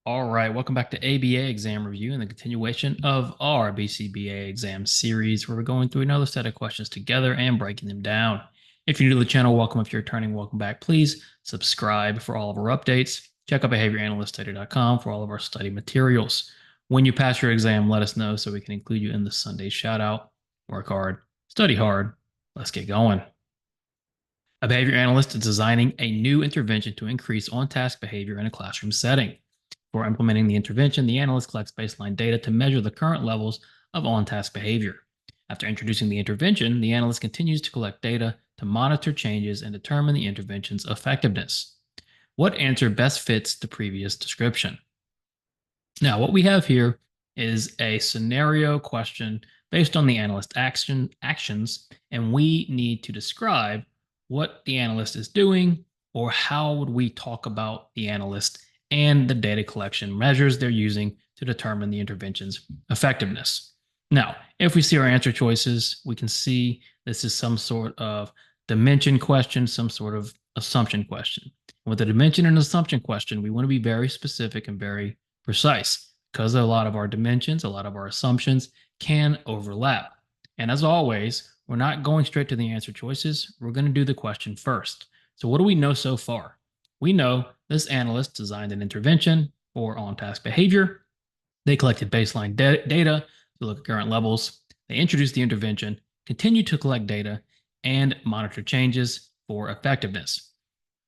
All right, welcome back to ABA exam review and the continuation of our BCBA exam series where we're going through another set of questions together and breaking them down. If you're new to the channel, welcome. If you're returning, welcome back. Please subscribe for all of our updates. Check out behavioranalyststudy.com for all of our study materials. When you pass your exam, let us know so we can include you in the Sunday shout out. Work hard, study hard. Let's get going. A behavior analyst is designing a new intervention to increase on-task behavior in a classroom setting. For implementing the intervention, the analyst collects baseline data to measure the current levels of on-task behavior. After introducing the intervention, the analyst continues to collect data to monitor changes and determine the intervention's effectiveness. What answer best fits the previous description? Now, what we have here is a scenario question based on the analyst actions, and we need to describe what the analyst is doing, or how would we talk about the analyst and the data collection measures they're using to determine the intervention's effectiveness. Now, if we see our answer choices, we can see this is some sort of dimension question, some sort of assumption question. With the dimension and assumption question, we want to be very specific and very precise because a lot of our dimensions, a lot of our assumptions can overlap. And as always, we're not going straight to the answer choices. We're going to do the question first. So what do we know so far? We know this analyst designed an intervention for on-task behavior. They collected baseline data to look at current levels. They introduced the intervention, continued to collect data, and monitor changes for effectiveness.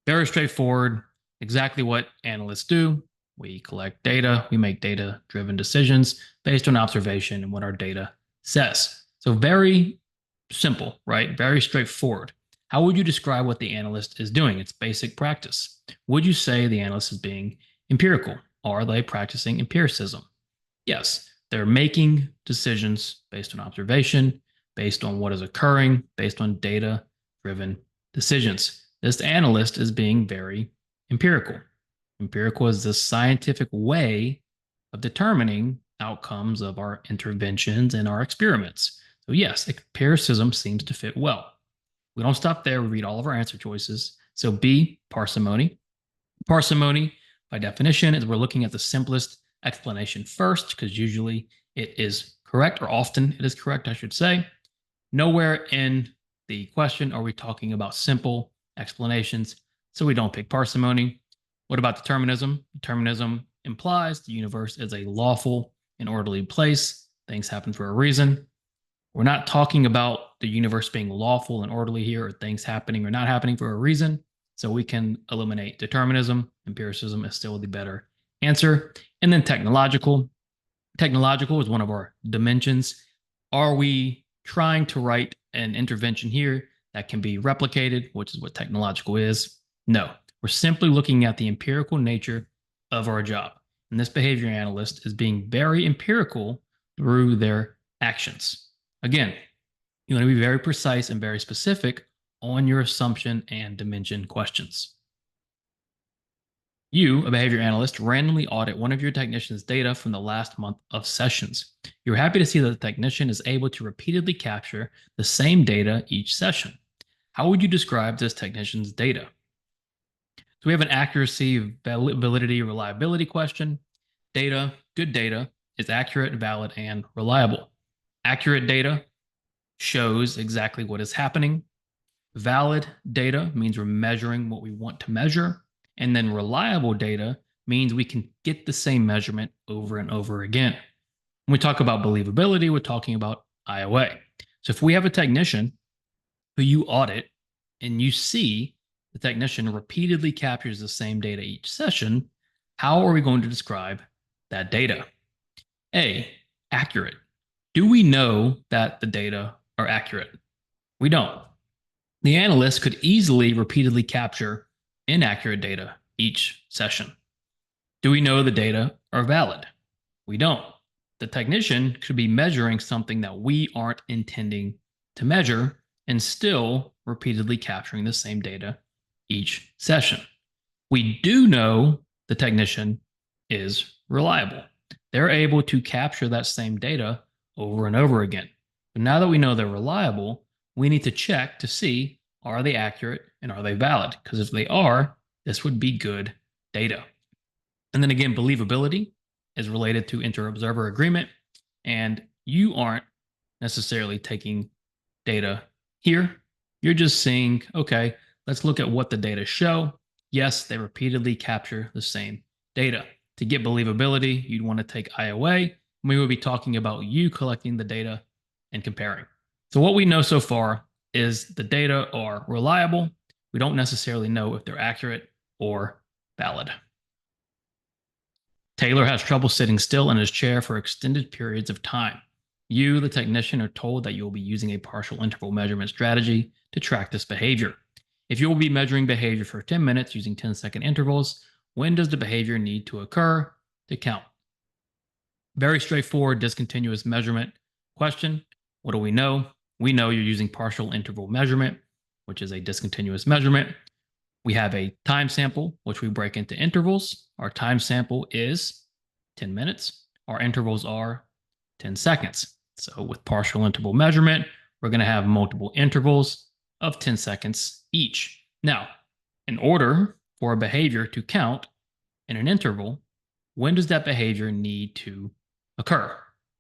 Very straightforward, exactly what analysts do. We collect data, we make data-driven decisions based on observation and what our data says. So very simple, right? Very straightforward. How would you describe what the analyst is doing? It's basic practice. Would you say the analyst is being empirical? Are they practicing empiricism? Yes, they're making decisions based on observation, based on what is occurring, based on data-driven decisions. This analyst is being very empirical. Empirical is the scientific way of determining outcomes of our interventions and our experiments. So yes, empiricism seems to fit well. We don't stop there. We read all of our answer choices. So B, parsimony. Parsimony, by definition, is we're looking at the simplest explanation first, because usually it is correct, or often it is correct, I should say. Nowhere in the question are we talking about simple explanations, so we don't pick parsimony. What about determinism? Determinism implies the universe is a lawful and orderly place. Things happen for a reason. We're not talking about the universe being lawful and orderly here, or things happening or not happening for a reason. So we can eliminate determinism. Empiricism is still the better answer. And then technological. Technological is one of our dimensions. Are we trying to write an intervention here that can be replicated, which is what technological is? No. We're simply looking at the empirical nature of our job. And this behavior analyst is being very empirical through their actions. Again, you want to be very precise and very specific on your assumption and dimension questions. You, a behavior analyst, randomly audit one of your technician's data from the last month of sessions. You're happy to see that the technician is able to repeatedly capture the same data each session. How would you describe this technician's data? So we have an accuracy, validity, reliability question. Data, good data, is accurate, valid, and reliable. Accurate data shows exactly what is happening. Valid data means we're measuring what we want to measure. And then reliable data means we can get the same measurement over and over again. When we talk about believability, we're talking about IOA. So if we have a technician who you audit and you see the technician repeatedly captures the same data each session, how are we going to describe that data? A, accurate. Do we know that the data are accurate? We don't. The analyst could easily repeatedly capture inaccurate data each session. Do we know the data are valid? We don't. The technician could be measuring something that we aren't intending to measure and still repeatedly capturing the same data each session. We do know the technician is reliable. They're able to capture that same data over and over again. But now that we know they're reliable, we need to check to see, are they accurate and are they valid? Because if they are, this would be good data. And then again, believability is related to inter-observer agreement. And you aren't necessarily taking data here. You're just saying, okay, let's look at what the data show. Yes, they repeatedly capture the same data. To get believability, you'd want to take I away. We will be talking about you collecting the data and comparing. So what we know so far is the data are reliable. We don't necessarily know if they're accurate or valid. Taylor has trouble sitting still in his chair for extended periods of time. You, the technician, are told that you will be using a partial interval measurement strategy to track this behavior. If you will be measuring behavior for 10 minutes using 10-second intervals, when does the behavior need to occur to count? Very straightforward discontinuous measurement question. What do we know? We know you're using partial interval measurement, which is a discontinuous measurement. We have a time sample, which we break into intervals. Our time sample is 10 minutes. Our intervals are 10 seconds. So with partial interval measurement, we're going to have multiple intervals of 10 seconds each. Now, in order for a behavior to count in an interval, when does that behavior need to occur?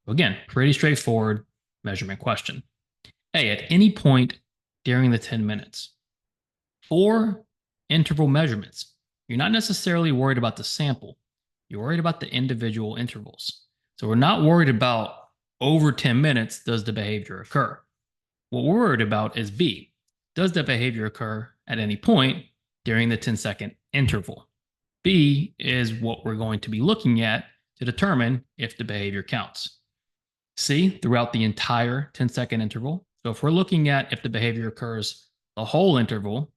Again, pretty straightforward measurement question. A, at any point during the 10 minutes. For interval measurements, you're not necessarily worried about the sample. You're worried about the individual intervals. So we're not worried about over 10 minutes, does the behavior occur? What we're worried about is B, does the behavior occur at any point during the 10-second interval? B is what we're going to be looking at to determine if the behavior counts. C, throughout the entire 10-second interval. So if we're looking at if the behavior occurs the whole interval,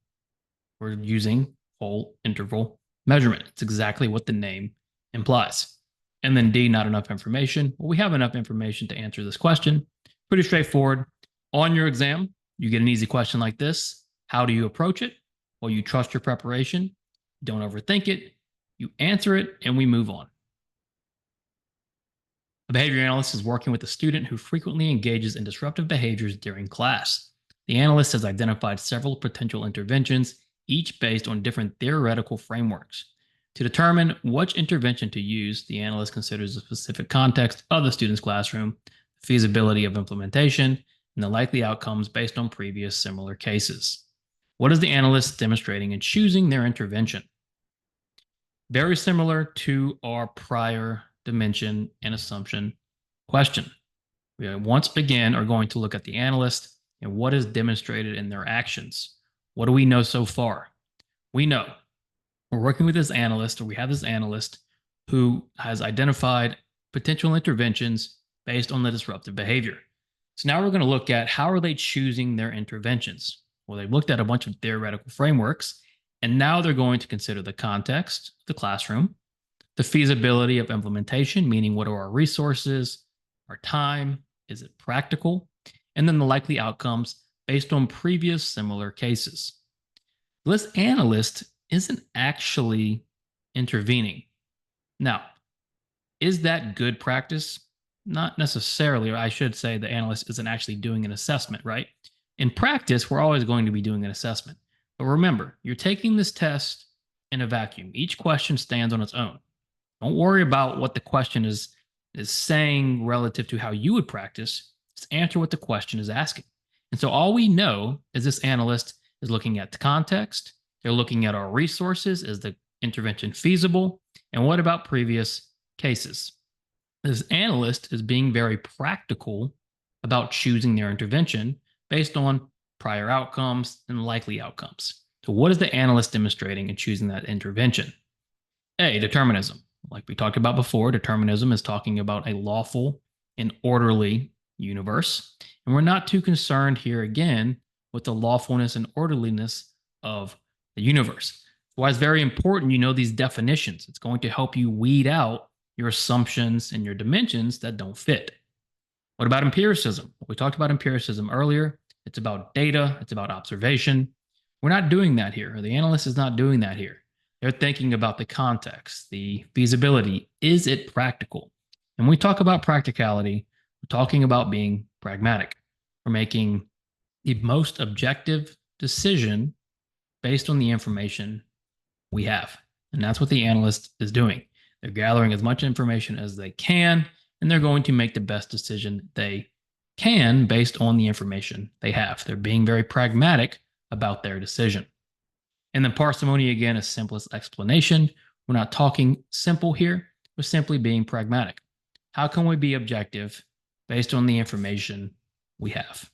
we're using whole interval measurement. It's exactly what the name implies. And then D, not enough information. Well, we have enough information to answer this question. Pretty straightforward. On your exam, you get an easy question like this. How do you approach it? Well, you trust your preparation. Don't overthink it. You answer it, and we move on. A behavior analyst is working with a student who frequently engages in disruptive behaviors during class. The analyst has identified several potential interventions, each based on different theoretical frameworks. To determine which intervention to use, the analyst considers the specific context of the student's classroom, the feasibility of implementation, and the likely outcomes based on previous similar cases. What is the analyst demonstrating in choosing their intervention? Very similar to our prior dimension and assumption question. We once again are going to look at the analyst and what is demonstrated in their actions. What do we know so far? We know we're working with this analyst, or we have this analyst who has identified potential interventions based on the disruptive behavior. So now we're going to look at how are they choosing their interventions? Well, they've looked at a bunch of theoretical frameworks, and now they're going to consider the context, the classroom, the feasibility of implementation, meaning what are our resources, our time, is it practical, and then the likely outcomes based on previous similar cases. This analyst isn't actually intervening. Now, is that good practice? Not necessarily, or I should say the analyst isn't actually doing an assessment, right? In practice, we're always going to be doing an assessment. But remember, you're taking this test in a vacuum. Each question stands on its own. Don't worry about what the question is saying relative to how you would practice. Just answer what the question is asking. And so all we know is this analyst is looking at the context. They're looking at our resources. Is the intervention feasible? And what about previous cases? This analyst is being very practical about choosing their intervention based on prior outcomes and likely outcomes. So what is the analyst demonstrating in choosing that intervention? A, determinism. Like we talked about before, determinism is talking about a lawful and orderly universe. And we're not too concerned here again with the lawfulness and orderliness of the universe. Why it's very important you know these definitions. It's going to help you weed out your assumptions and your dimensions that don't fit. What about empiricism? We talked about empiricism earlier. It's about data. It's about observation. We're not doing that here. Or the analyst is not doing that here. They're thinking about the context, the feasibility. Is it practical? And when we talk about practicality, we're talking about being pragmatic. We're making the most objective decision based on the information we have. And that's what the analyst is doing. They're gathering as much information as they can, and they're going to make the best decision they can based on the information they have. They're being very pragmatic about their decision. And then parsimony, again, is simplest explanation. We're not talking simple here. We're simply being pragmatic. How can we be objective based on the information we have?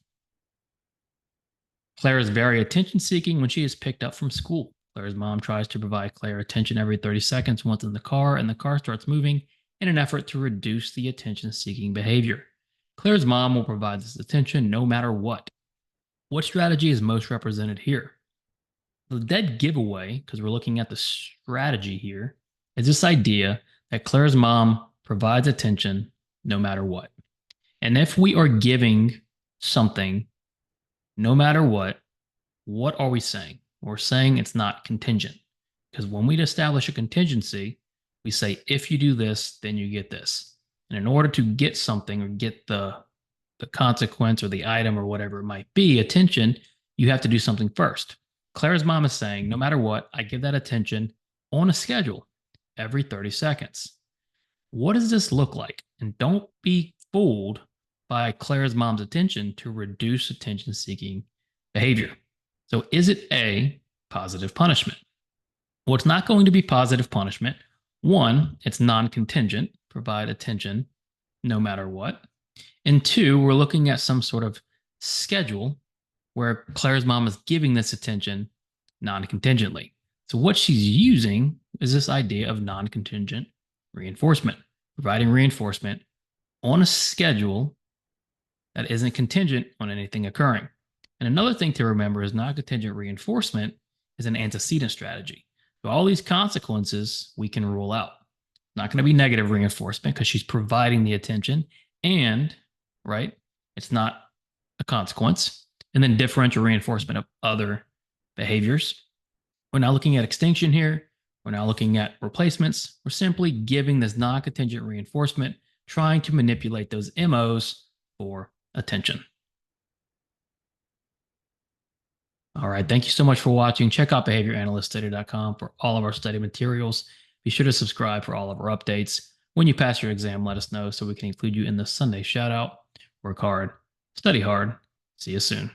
Claire is very attention seeking when she is picked up from school. Claire's mom tries to provide Claire attention every 30 seconds once in the car, and the car starts moving in an effort to reduce the attention seeking behavior. Claire's mom will provide this attention no matter what. What strategy is most represented here? The dead giveaway, because we're looking at the strategy here, is this idea that Claire's mom provides attention no matter what. And if we are giving something no matter what are we saying? We're saying it's not contingent. Because when we establish a contingency, we say, if you do this, then you get this. And in order to get something or get the consequence or the item or whatever it might be, attention, you have to do something first. Claire's mom is saying, no matter what, I give that attention on a schedule every 30 seconds. What does this look like? And don't be fooled by Claire's mom's attention to reduce attention seeking behavior. So is it A, positive punishment? Well, it's not going to be positive punishment. One, it's non-contingent, provide attention no matter what. And two, we're looking at some sort of schedule where Claire's mom is giving this attention non-contingently. So what she's using is this idea of non-contingent reinforcement, providing reinforcement on a schedule that isn't contingent on anything occurring. And another thing to remember is non-contingent reinforcement is an antecedent strategy. So all these consequences we can rule out. Not going to be negative reinforcement because she's providing the attention and, right, it's not a consequence. And then differential reinforcement of other behaviors. We're not looking at extinction here. We're not looking at replacements. We're simply giving this non-contingent reinforcement, trying to manipulate those MOs for attention. All right. Thank you so much for watching. Check out behavioranalyststudy.com for all of our study materials. Be sure to subscribe for all of our updates. When you pass your exam, let us know so we can include you in the Sunday shout out. Work hard, study hard. See you soon.